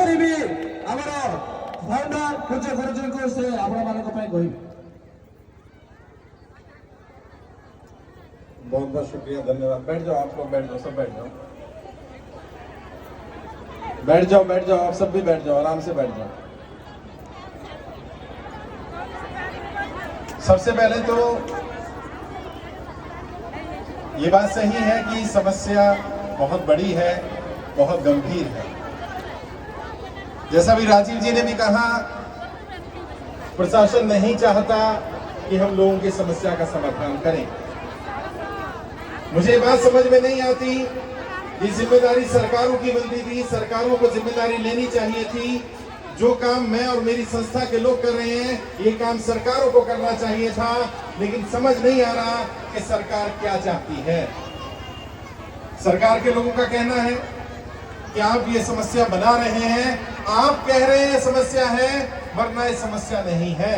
दयाकरी भी आमर फाउंडर पूज्य गुरुजी को से आपण मानक पे कहि। बहुत बहुत शुक्रिया, धन्यवाद। बैठ जाओ, आप लोग बैठ जाओ, सब बैठ जाओ, बैठ जाओ, बैठ जाओ, आप सब भी बैठ जाओ, आराम से बैठ जाओ। सबसे पहले तो ये बात सही है कि समस्या बहुत बड़ी है, बहुत गंभीर है। जैसा भी राजीव जी ने भी कहा, प्रशासन नहीं चाहता कि हम लोगों की समस्या का समाधान करें। मुझे ये बात समझ में नहीं आती, ये जिम्मेदारी सरकारों की बनती थी, सरकारों को जिम्मेदारी लेनी चाहिए थी। जो काम मैं और मेरी संस्था के लोग कर रहे हैं, ये काम सरकारों को करना चाहिए था, लेकिन समझ नहीं आ रहा कि सरकार क्या चाहती है। सरकार के लोगों का कहना है कि आप ये समस्या बना रहे हैं, आप कह रहे हैं समस्या है, वरना ये समस्या नहीं है।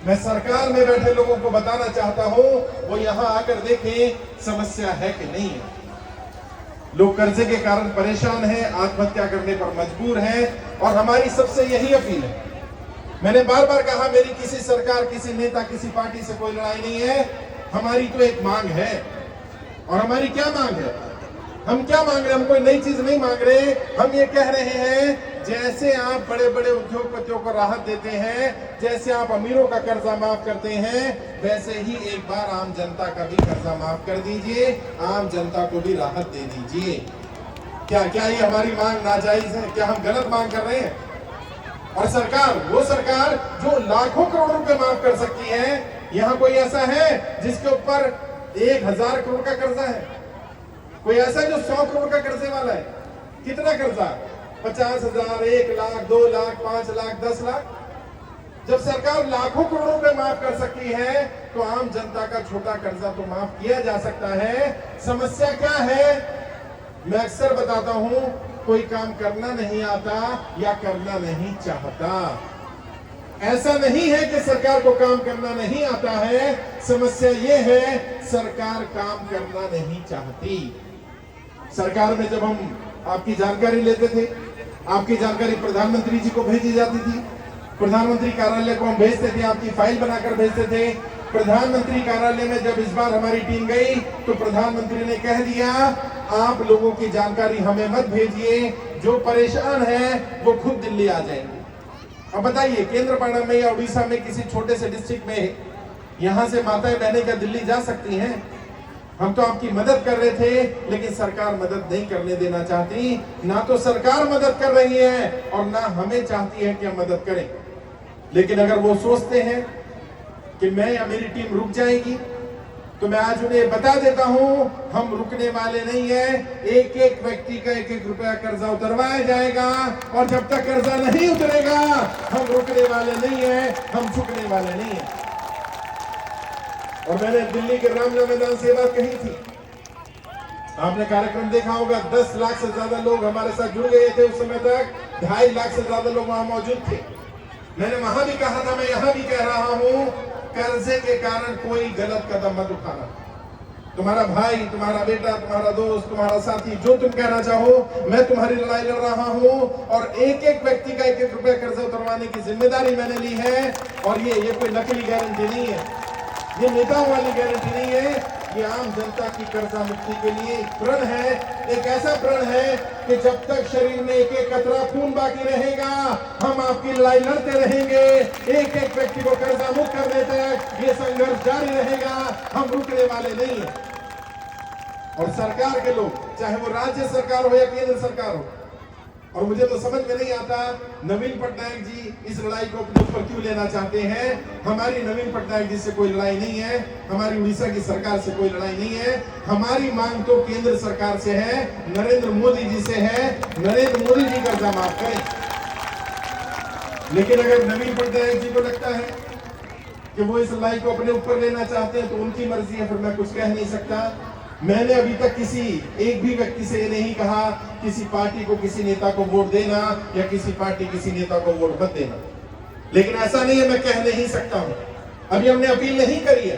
मैं सरकार में बैठे लोगों को बताना चाहता हूं, वो यहां आकर देखें समस्या है कि नहीं है। लोग कर्जे के कारण परेशान हैं, आत्महत्या करने पर मजबूर हैं, और हमारी सबसे यही अपील है। मैंने बार बार कहा, मेरी किसी सरकार, किसी नेता, किसी पार्टी से कोई लड़ाई नहीं है। हमारी तो एक मांग है, और हमारी क्या मांग है? हम क्या मांग रहे हैं? हम कोई नई चीज नहीं मांग रहे। हम ये कह रहे हैं, जैसे आप बड़े बड़े उद्योगपतियों को राहत देते हैं, जैसे आप अमीरों का कर्जा माफ करते हैं, वैसे ही एक बार आम जनता का भी कर्जा माफ कर दीजिए, आम जनता को भी राहत दे दीजिए। क्या क्या ये हमारी मांग नाजायज है? क्या हम गलत मांग कर रहे हैं? और सरकार, वो सरकार जो लाखों करोड़ रुपए माफ कर सकती है, यहाँ कोई ऐसा है जिसके ऊपर 1000 करोड़ का कर्जा है? कोई ऐसा जो 100 करोड़ का कर्जे वाला है? कितना कर्जा? 50,000, 1 लाख, 2 लाख, 5 लाख, 10 लाख। जब सरकार लाखों करोड़ रुपए माफ कर सकती है, तो आम जनता का छोटा कर्जा तो माफ किया जा सकता है। समस्या क्या है? मैं अक्सर बताता हूं, कोई काम करना नहीं आता या करना नहीं चाहता। ऐसा नहीं है कि सरकार को काम करना नहीं आता है, समस्या ये है सरकार काम करना नहीं चाहती। सरकार में जब हम आपकी जानकारी लेते थे, आपकी जानकारी प्रधानमंत्री जी को भेजी जाती थी, प्रधानमंत्री कार्यालय को हम भेजते थे, आपकी फाइल बनाकर भेजते थे। प्रधानमंत्री कार्यालय में जब इस बार हमारी टीम गई, तो प्रधानमंत्री ने कह दिया, आप लोगों की जानकारी हमें मत भेजिए, जो परेशान है वो खुद दिल्ली आ जाएंगे। अब बताइए, केंद्रपाड़ा में या उड़ीसा में किसी छोटे से डिस्ट्रिक्ट में यहां से माताएं बहनें क्या दिल्ली जा सकती हैं? हम तो आपकी मदद कर रहे थे, लेकिन सरकार मदद नहीं करने देना चाहती। ना तो सरकार मदद कर रही है और ना हमें चाहती है कि हम मदद करें। लेकिन अगर वो सोचते हैं कि मैं या मेरी टीम रुक जाएगी, तो मैं आज उन्हें बता देता हूं, हम रुकने वाले नहीं है। एक एक व्यक्ति का 1-1 रुपया कर्जा उतरवाया जाएगा, और जब तक कर्जा नहीं उतरेगा हम रुकने वाले नहीं है, हम झुकने वाले नहीं है। और मैंने दिल्ली के रामलीला मैदान से बात कही थी, आपने कार्यक्रम देखा होगा। 10 लाख से ज्यादा लोग हमारे साथ जुड़ गए थे उस समय तक, 2.5 लाख से ज्यादा लोग वहां मौजूद थे। मैंने वहां भी कहा था, मैं यहां भी कह रहा हूं, कर्जे के कारण कोई गलत कदम मत उठाना। तुम्हारा भाई, तुम्हारा बेटा, तुम्हारा दोस्त, तुम्हारा साथी, जो तुम कहना चाहो, मैं तुम्हारी लड़ाई लड़ रहा हूं, और एक एक व्यक्ति का 1-1 रुपया कर्जा उतरवाने की जिम्मेदारी मैंने ली है। और ये कोई नकली गारंटी नहीं है, ये नेताओं वाली गारंटी नहीं है, ये आम जनता की कर्जा मुक्ति के लिए एक प्रण है। एक ऐसा प्रण है कि जब तक शरीर में 1-1 कतरा खून बाकी रहेगा, हम आपकी लड़ाई लड़ते रहेंगे। एक एक व्यक्ति को कर्जा मुक्त करने तक ये संघर्ष जारी रहेगा, हम रुकने वाले नहीं है। और सरकार के लोग, चाहे वो राज्य सरकार हो या केंद्र सरकार हो, और मुझे तो समझ में नहीं आता नवीन पटनायक जी इस लड़ाई को अपने ऊपर क्यों लेना चाहते हैं। हमारी नवीन पटनायक जी से कोई लड़ाई नहीं है, हमारी उड़ीसा की सरकार से कोई लड़ाई नहीं है। हमारी मांग तो केंद्र सरकार से है, नरेंद्र मोदी जी से है, नरेंद्र मोदी जी कर्जा माफ करें। लेकिन अगर नवीन पटनायक जी को लगता है कि वो इस लड़ाई को अपने ऊपर लेना चाहते हैं, तो उनकी मर्जी है, फिर मैं कुछ कह नहीं सकता। मैंने अभी तक किसी एक भी व्यक्ति से ये नहीं कहा किसी पार्टी को, किसी नेता को वोट देना, या किसी पार्टी किसी नेता को वोट मत देना। लेकिन ऐसा नहीं है मैं कह नहीं सकता हूं। अभी हमने अपील नहीं करी है,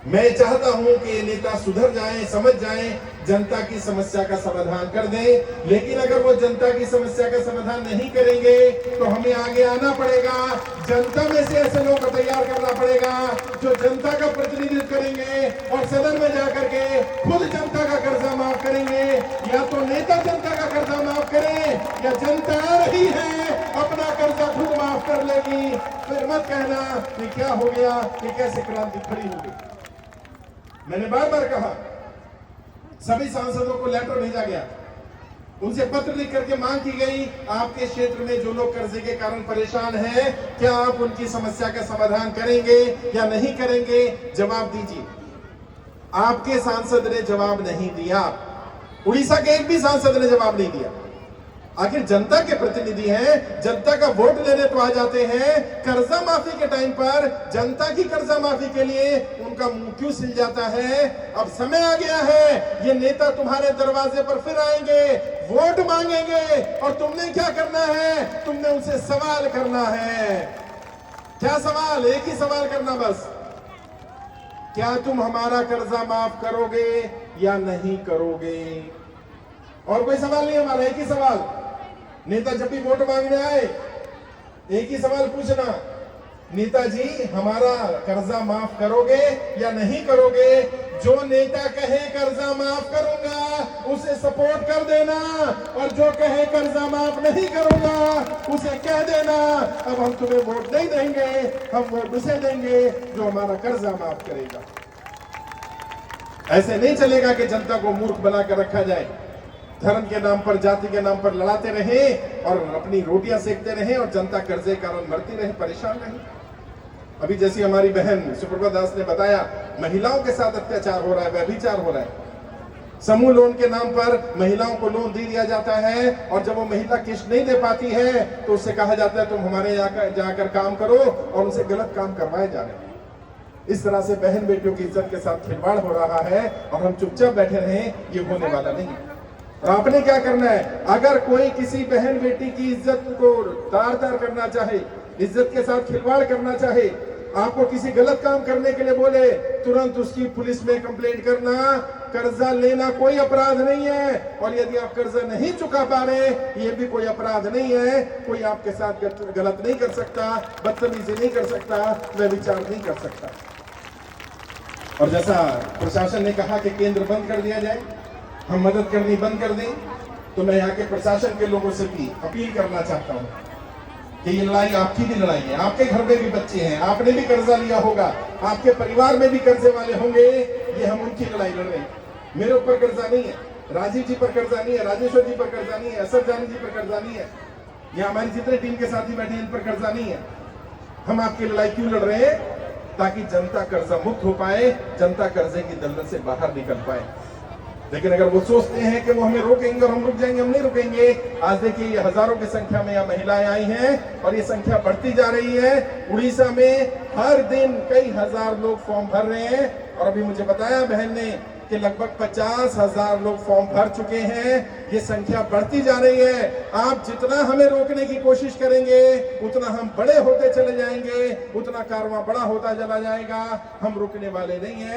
मैं चाहता हूं कि ये नेता सुधर जाएं, समझ जाएं, जनता की समस्या का समाधान कर दें। लेकिन अगर वो जनता की समस्या का समाधान नहीं करेंगे तो हमें आगे आना पड़ेगा। जनता में से ऐसे लोग तैयार करना पड़ेगा जो जनता का प्रतिनिधित्व करेंगे और सदन में जाकर के खुद जनता का कर्जा माफ करेंगे। या तो नेता जनता का कर्जा माफ करें या जनता आ रही है अपना कर्जा खुद माफ कर लेगी। फिर मत कहना कि क्या हो गया, कि कैसे क्रांति खड़ी हो गई। मैंने बार बार कहा, सभी सांसदों को लेटर भेजा गया, उनसे पत्र लिख करके मांग की गई, आपके क्षेत्र में जो लोग कर्जे के कारण परेशान हैं, क्या आप उनकी समस्या का समाधान करेंगे या नहीं करेंगे, जवाब दीजिए। आपके सांसद ने जवाब नहीं दिया, उड़ीसा के एक भी सांसद ने जवाब नहीं दिया। आखिर जनता के प्रतिनिधि हैं, जनता का वोट लेने तो आ जाते हैं, कर्जा माफी के टाइम पर जनता की कर्जा माफी के लिए उनका मुंह क्यों सिल जाता है। अब समय आ गया है, ये नेता तुम्हारे दरवाजे पर फिर आएंगे, वोट मांगेंगे और तुमने क्या करना है, तुमने उनसे सवाल करना है। क्या सवाल? एक ही सवाल करना बस, क्या तुम हमारा कर्जा माफ करोगे या नहीं करोगे? और कोई सवाल नहीं हमारा, एक ही सवाल। नेता जब भी वोट मांगने आए एक ही सवाल पूछना, नेताजी हमारा कर्जा माफ करोगे या नहीं करोगे? जो नेता कहे कर्जा माफ करूंगा उसे सपोर्ट कर देना, और जो कहे कर्जा माफ नहीं करूंगा उसे कह देना अब हम तुम्हें वोट नहीं देंगे, हम वोट उसे देंगे जो हमारा कर्जा माफ करेगा। ऐसे नहीं चलेगा कि जनता को मूर्ख बनाकर रखा जाए, धर्म के नाम पर, जाति के नाम पर लड़ाते रहे और अपनी रोटियां सेकते रहे और जनता कर्जे कारण मरती रहे, परेशान रहे। अभी जैसी हमारी बहन सुप्रभा दास ने बताया, महिलाओं के साथ अत्याचार हो रहा है, व्यभिचार हो रहा है। समूह लोन के नाम पर महिलाओं को लोन दे दिया जाता है और जब वो महिला किस्त नहीं दे पाती है तो उससे कहा जाता है तुम हमारे यहाँ जाकर काम करो, और उनसे गलत काम करवाए जा रहे हैं। इस तरह से बहन बेटियों की इज्जत के साथ खिलवाड़ हो रहा है और हम चुपचाप बैठे रहें, ये होने वाला नहीं। और आपने क्या करना है, अगर कोई किसी बहन बेटी की इज्जत को तार-तार करना चाहे, इज्जत के साथ खिलवाड़ करना चाहे, आपको किसी गलत काम करने के लिए बोले, तुरंत उसकी पुलिस में कंप्लेंट करना। कर्जा लेना कोई अपराध नहीं है, और यदि आप कर्जा नहीं चुका पा रहे ये भी कोई अपराध नहीं है। कोई आपके साथ गलत नहीं कर सकता, बदतमीजी नहीं कर सकता, व्यभिचार नहीं कर सकता। और जैसा प्रशासन ने कहा कि केंद्र बंद कर दिया जाए, हम मदद करनी बंद कर दें, तो मैं यहाँ के प्रशासन के लोगों से भी अपील करना चाहता हूँ कि ये लड़ाई आपकी भी लड़ाई है। आपके घर में भी बच्चे हैं, आपने भी कर्जा लिया होगा, आपके परिवार में भी कर्जे वाले होंगे, ये हम उनकी लड़ाई लड़ रहे हैं। मेरे ऊपर कर्जा नहीं है, राजीव जी पर कर्जा नहीं है, राजेश्वर जी पर कर्जा नहीं है, असर जानी जी पर कर्जा नहीं है, या हमारी जितने टीम के साथी बैठे इन पर कर्जा नहीं है। हम आपकी लड़ाई क्यों लड़ रहे हैं? ताकि जनता कर्जा मुक्त हो पाए, जनता कर्जे की दलदल से बाहर निकल पाए। लेकिन अगर वो सोचते हैं कि वो हमें रोकेंगे और हम रुक जाएंगे, हम नहीं रुकेंगे। आज देखिए ये हजारों की संख्या में यहाँ महिलाएं आई हैं और ये संख्या बढ़ती जा रही है। उड़ीसा में हर दिन कई हजार लोग फॉर्म भर रहे हैं, और अभी मुझे बताया बहन ने कि लगभग 50,000 लोग फॉर्म भर चुके हैं। ये संख्या बढ़ती जा रही है। आप जितना हमें रोकने की कोशिश करेंगे उतना हम बड़े होते चले जाएंगे, उतना कारवां बड़ा होता चला जाएगा। हम रुकने वाले नहीं हैं।